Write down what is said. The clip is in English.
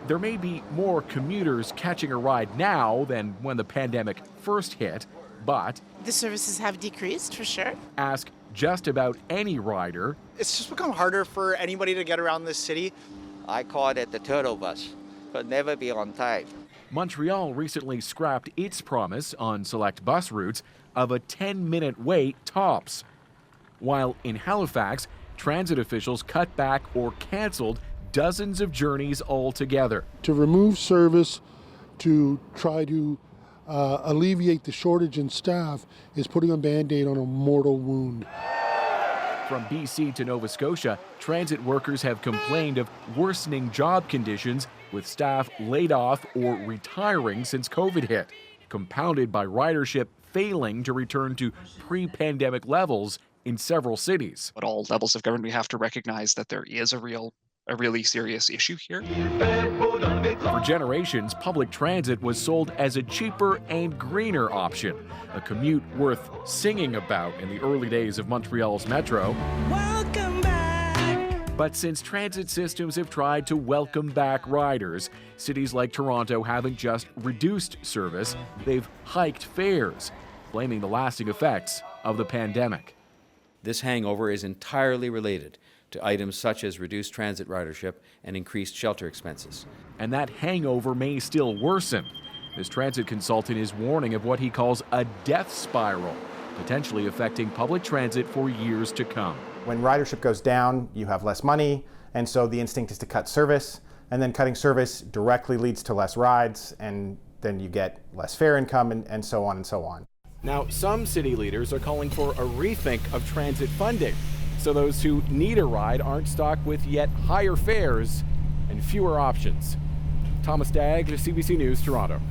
There may be more commuters catching a ride now than when the pandemic first hit, but the services have decreased for sure. ask just about any rider. It's just become harder for anybody to get around this city. I call it the turtle bus. Could never be on time. Montreal recently scrapped its promise on select bus routes of a 10-minute wait tops. While in Halifax, transit officials cut back or canceled dozens of journeys altogether. To remove service to try to alleviate the shortage in staff is putting a Band-Aid on a mortal wound. From BC to Nova Scotia, transit workers have complained of worsening job conditions, with staff laid off or retiring since COVID hit, compounded by ridership failing to return to pre-pandemic levels in several cities. At all levels of government, we have to recognize that there is a really serious issue here. For generations, public transit was sold as a cheaper and greener option, a commute worth singing about in the early days of Montreal's metro. Welcome back. But since transit systems have tried to welcome back riders, cities like Toronto haven't just reduced service, they've hiked fares, blaming the lasting effects of the pandemic. This hangover is entirely related to items such as reduced transit ridership and increased shelter expenses. And that hangover may still worsen. This transit consultant is warning of what he calls a death spiral, potentially affecting public transit for years to come. When ridership goes down, you have less money, and so the instinct is to cut service, and then cutting service directly leads to less rides, and then you get less fare income, and so on and so on. Now, some city leaders are calling for a rethink of transit funding, so those who need a ride aren't stuck with yet higher fares and fewer options. Thomas Dagg, CBC News, Toronto.